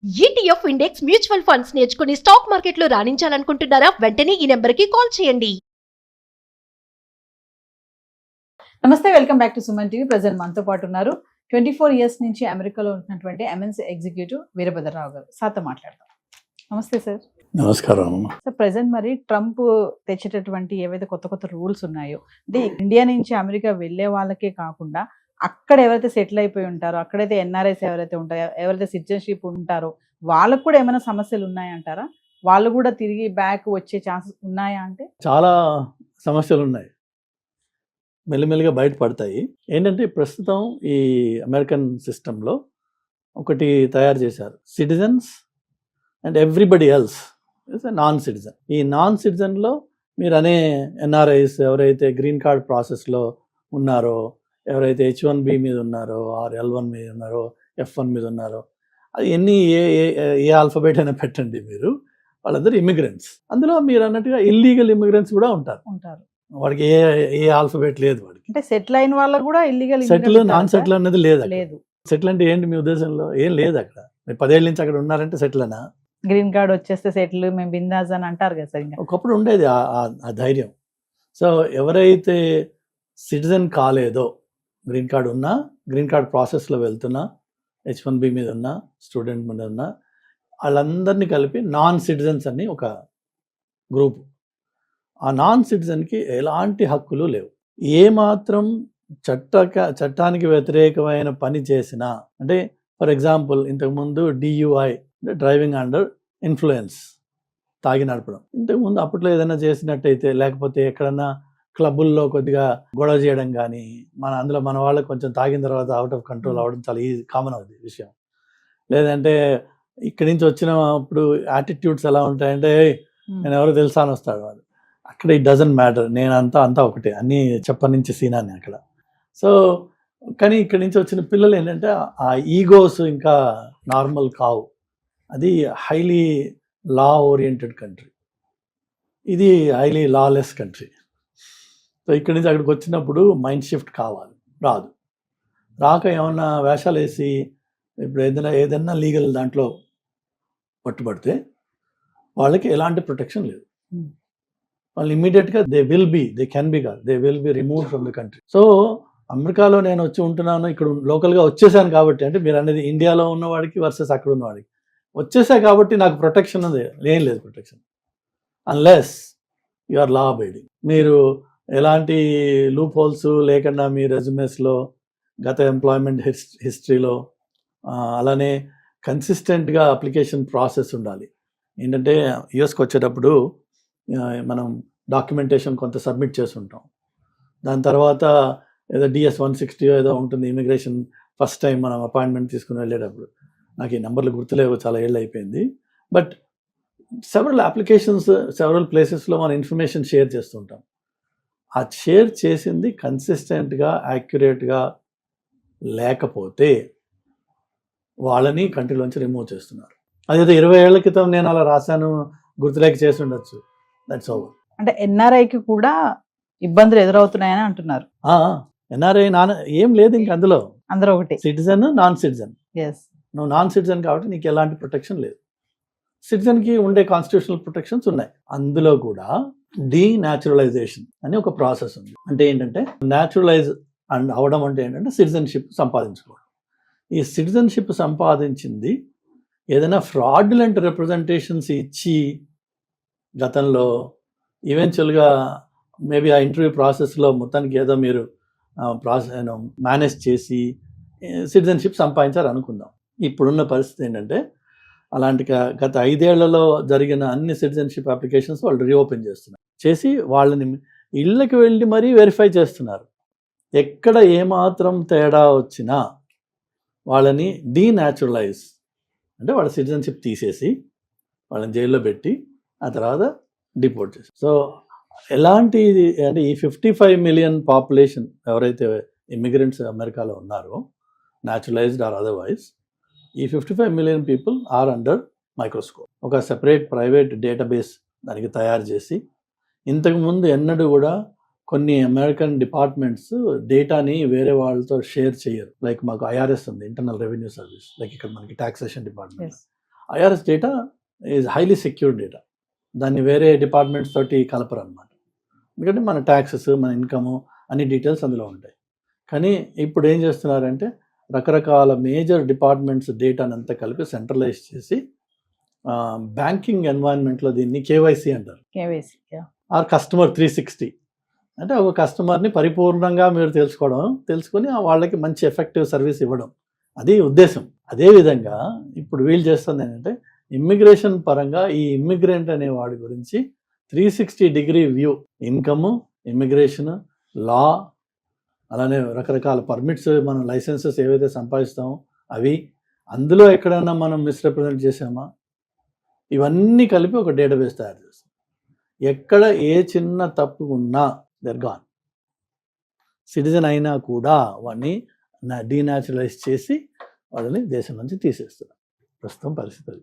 ETF index mutual funds నేర్చుకుని stock మార్కెట్లో రాణించాలనుకుంటున్నారా? వెంటనే ఈ నెంబర్కి కాల్ చేయండి. నమస్తే, welcome back to Suman TV. Present మనతో పాటు ఉన్నారు 24 ఇయర్స్ నుంచి అమెరికాలో ఉంటున్నటువంటి ఎంఎన్సీ ఎగ్జిక్యూటివ్ వీరభద్రరావు గారు. సార్తో మాట్లాడదాం. నమస్తే సార్. నమస్కారం. సార్, ప్రజెంట్ మరి ట్రంప్ తెచ్చేటటువంటి ఏవైతే కొత్త కొత్త రూల్స్ ఉన్నాయో, అంటే ఇండియా నుంచి అమెరికా వెళ్ళే వాళ్ళకే కాకుండా అక్కడ ఎవరైతే సెటిల్ అయిపోయి ఉంటారో, అక్కడైతే ఎన్ఆర్ఐస్ ఎవరైతే ఉంటారో, ఎవరైతే సిటిజన్షిప్ ఉంటారో వాళ్ళకు కూడా ఏమైనా సమస్యలు ఉన్నాయంటారా? వాళ్ళు కూడా తిరిగి బ్యాక్ వచ్చే ఛాన్సెస్ ఉన్నాయా? అంటే చాలా సమస్యలు ఉన్నాయి, మెల్లిమెల్లిగా బయటపడతాయి. ఏంటంటే ప్రస్తుతం ఈ అమెరికన్ సిస్టంలో ఒకటి తయారు చేశారు, citizens and everybody else non citizen. ఈ నాన్ సిటిజన్లో మీరు అనే ఎన్ఆర్ఐస్ ఎవరైతే గ్రీన్ కార్డ్ ప్రాసెస్లో ఉన్నారో, ఎవరైతే H1B మీద ఉన్నారో, ఆర్ L1 మీద ఉన్నారో, F1 మీద ఉన్నారో, అది ఎన్ని ఏ ఆల్ఫాబెట్ అయినా పెట్టండి మీరు, వాళ్ళందరూ ఇమిగ్రెంట్స్. అందులో మీరు అన్నట్టుగా ఇల్లీగల్ ఇమిగ్రెంట్స్ కూడా ఉంటారు. వాడికి ఏ ఆల్ఫాబెట్ లేదు వాడికి. అంటే సెటిల్ అయిన వాళ్ళకు కూడా ఇల్లీగల్, సెటిల్ నాన్ సెటిల్ అనేది లేదు. లేదు. సెటిల్ అంటే ఏంటి మీ ఉద్దేశంలో? ఏం లేదు అక్కడ. మీరు 10 ఏళ్ళ నుంచి అక్కడ ఉన్నారంటే సెటిల్ అనా? గ్రీన్ కార్డ్ వచ్చేస్తే సెటిల్, మేము బిందాస్ అని అంటారు కదా సార్. ఇంకా ఒకప్పుడు ఉండేది ఆ ధైర్యం. సో ఎవరైతే సిటిజన్ కాలేదో, గ్రీన్ కార్డ్ ఉన్నా, గ్రీన్ కార్డ్ ప్రాసెస్లో వెళ్తున్నా, H1B మీద ఉన్నా, స్టూడెంట్ మీద ఉన్నా, వాళ్ళందరినీ కలిపి నాన్ సిటిజన్స్ అని ఒక గ్రూప్. ఆ నాన్ సిటిజన్కి ఎలాంటి హక్కులు లేవు. ఏమాత్రం చట్టానికి వ్యతిరేకమైన పని చేసినా, అంటే ఫర్ ఎగ్జాంపుల్ ఇంతకుముందు DUI, డ్రైవింగ్ అండర్ ఇన్ఫ్లుయెన్స్, తాగి నడపడం. ఇంతకుముందు అప్పట్లో ఏదైనా చేసినట్టయితే, లేకపోతే ఎక్కడన్నా క్లబ్బుల్లో కొద్దిగా గొడవ చేయడం కానీ, అందులో మన వాళ్ళకి కొంచెం తాగిన తర్వాత అవుట్ ఆఫ్ కంట్రోల్ అవ్వడం చాలా కామన్ అవుతుంది విషయం. లేదంటే ఇక్కడి నుంచి వచ్చినప్పుడు యాటిట్యూడ్స్ ఎలా ఉంటాయంటే, నేను ఎవరో తెలుసా అని వస్తాడు వాడు. అక్కడ ఇట్ డజంట్ మ్యాటర్, నేను అంతా ఒకటే, అన్నీ చెప్పనించి సీనాన్ని అక్కడ. సో కానీ ఇక్కడి నుంచి వచ్చిన పిల్లలు ఏంటంటే ఆ ఈగోస్ ఇంకా నార్మల్ కావు. అది హైలీ లా ఓరియంటెడ్ కంట్రీ, ఇది హైలీ లాలెస్ కంట్రీ. సో ఇక్కడి నుంచి అక్కడికి వచ్చినప్పుడు మైండ్ షిఫ్ట్ కావాలి, రాదు. రాక ఏమన్నా వేషాలు వేసి ఇప్పుడు ఏదైనా లీగల్ దాంట్లో పట్టుబడితే వాళ్ళకి ఎలాంటి ప్రొటెక్షన్ లేదు. వాళ్ళు ఇమ్మీడియట్గా దే కెన్ బి కాదు, they will be removed from the country. So అమెరికాలో నేను వచ్చి ఉంటున్నాను, ఇక్కడ లోకల్గా వచ్చేసాను కాబట్టి, అంటే మీరు అనేది ఇండియాలో ఉన్నవాడికి వర్సెస్ అక్కడ ఉన్నవాడికి వచ్చేసా కాబట్టి నాకు ప్రొటెక్షన్ ఉంది, ఏం లేదు protection, unless you are law abiding. మీరు ఎలాంటి లూప్ హోల్స్ లేకుండా మీ రెజ్యూమెస్లో, గత ఎంప్లాయ్మెంట్ హిస్టరీలో, అలానే కన్సిస్టెంట్గా అప్లికేషన్ ప్రాసెస్ ఉండాలి. ఏంటంటే యుఎస్కి వచ్చేటప్పుడు మనం డాక్యుమెంటేషన్ కొంత సబ్మిట్ చేసి ఉంటాం. దాని తర్వాత ఏదో DS 160 ఏదో ఉంటుంది, ఇమిగ్రేషన్ ఫస్ట్ టైం మనం అపాయింట్మెంట్ తీసుకుని వెళ్ళేటప్పుడు. నాకు ఈ నెంబర్లు గుర్తులేవు, చాలా ఏళ్ళు అయిపోయింది. బట్ సెవరల్ అప్లికేషన్స్, సెవరల్ ప్లేసెస్లో మన ఇన్ఫర్మేషన్ షేర్ చేస్తుంటాం. ఆ షేర్ చేసింది కన్సిస్టెంట్గా, యాక్యురేట్గా లేకపోతే వాళ్ళని కంట్రీలోంచి రిమూవ్ చేస్తున్నారు. అదేదో 20 ఏళ్ల క్రితం నేను అలా రాశాను, గుర్తులేక చేసి ఉండొచ్చు, దట్స్ ఓవర్. అంటే ఎన్ఆర్ఐకి కూడా ఇబ్బందులు ఎదురవుతున్నాయని అంటున్నారు. ఎన్ఆర్ఐ ఏం లేదు ఇంక అందులో, అందరూ ఒకటి, సిటిజన్ నాన్ సిటిజన్. నువ్వు నాన్ సిటిజన్ కాబట్టి నీకు ఎలాంటి ప్రొటెక్షన్ లేదు. సిటిజన్కి ఉండే కాన్స్టిట్యూషనల్ ప్రొటెక్షన్స్ ఉన్నాయి. అందులో కూడా డీన్యాచురలైజేషన్ అని ఒక ప్రాసెస్ ఉంది. అంటే ఏంటంటే న్యాచురలైజ్ అవడం అంటే ఏంటంటే సిటిజన్షిప్ సంపాదించుకోవడం. ఈ సిటిజన్షిప్ సంపాదించింది ఏదైనా ఫ్రాడ్యులెంట్ రిప్రజెంటేషన్స్ ఇచ్చి గతంలో ఈవెన్చువల్గా మేబీ ఆ ఇంటర్వ్యూ ప్రాసెస్లో మొత్తానికి ఏదో మీరు మేనేజ్ చేసి సిటిజన్షిప్ సంపాదించారు అనుకుందాం. ఇప్పుడున్న పరిస్థితి ఏంటంటే అలాంటి గత 5 ఏళ్లలో జరిగిన అన్ని సిటిజన్షిప్ అప్లికేషన్స్ వాళ్ళు రీఓపెన్ చేస్తున్నారు, చేసి వాళ్ళని ఇళ్ళకి వెళ్ళి మరీ వెరిఫై చేస్తున్నారు. ఎక్కడ ఏమాత్రం తేడా వచ్చినా వాళ్ళని డీన్యాచురలైజ్, అంటే వాళ్ళ సిటిజన్షిప్ తీసేసి వాళ్ళని జైల్లో పెట్టి ఆ తర్వాత డిపోర్ట్ చేసి. సో ఎలాంటి అంటే ఈ 55 మిలియన్ పాపులేషన్ ఎవరైతే ఇమిగ్రెంట్స్ అమెరికాలో ఉన్నారో, న్యాచురలైజ్డ్ ఆర్ అదర్వైజ్, ఈ 55 million people are under microscope. ఒక సెపరేట్ ప్రైవేట్ డేటాబేస్ దానికి తయారు చేసి, ఇంతకుముందు ఎన్నడూ కూడా కొన్ని అమెరికన్ డిపార్ట్మెంట్స్ డేటాని వేరే వాళ్ళతో షేర్ చేయరు. లైక్ మాకు IRS ఉంది, ఇంటర్నల్ రెవెన్యూ సర్వీస్, లైక్ ఇక్కడ మనకి taxation department. IRS data is highly secured data. దాన్ని వేరే డిపార్ట్మెంట్స్ తోటి కలపరు అనమాట. ఎందుకంటే మన ట్యాక్సెస్, మన ఇన్కము అన్ని డీటెయిల్స్ అందులో ఉంటాయి. కానీ ఇప్పుడు ఏం చేస్తున్నారంటే రకరకాల మేజర్ డిపార్ట్మెంట్స్ డేటానంతా కలిపి సెంట్రలైజ్ చేసి బ్యాంకింగ్ ఎన్వైరన్మెంట్లో దీన్ని కేవైసీ అంటారు, కేవైసీ. Are customer 360. అంటే ఒక కస్టమర్ని పరిపూర్ణంగా మీరు తెలుసుకొని వాళ్ళకి మంచి ఎఫెక్టివ్ సర్వీస్ ఇవ్వడం, అది ఉద్దేశం. అదేవిధంగా ఇప్పుడు వీళ్ళు చేస్తుంది ఏంటంటే ఇమ్మిగ్రేషన్ పరంగా ఈ ఇమ్మిగ్రెంట్ అనే వాడి గురించి 360 వ్యూ, ఇన్కమ్, ఇమ్మిగ్రేషన్, లా, అలానే రకరకాల పర్మిట్స్, మనం లైసెన్సెస్ ఏవైతే సంపాదిస్తామో అవి, అందులో ఎక్కడైనా మనం మిస్రిప్రజెంట్ చేసామా, ఇవన్నీ కలిపి ఒక డేటాబేస్ తయారు చేస్తాం. ఎక్కడ ఏ చిన్న తప్పు ఉన్నా దర్ గాన్. సిటిజన్ అయినా కూడా వాడిని డీనాచురలైజ్ చేసి వాళ్ళని దేశం నుంచి తీసేస్తున్నారు ప్రస్తుతం పరిస్థితి.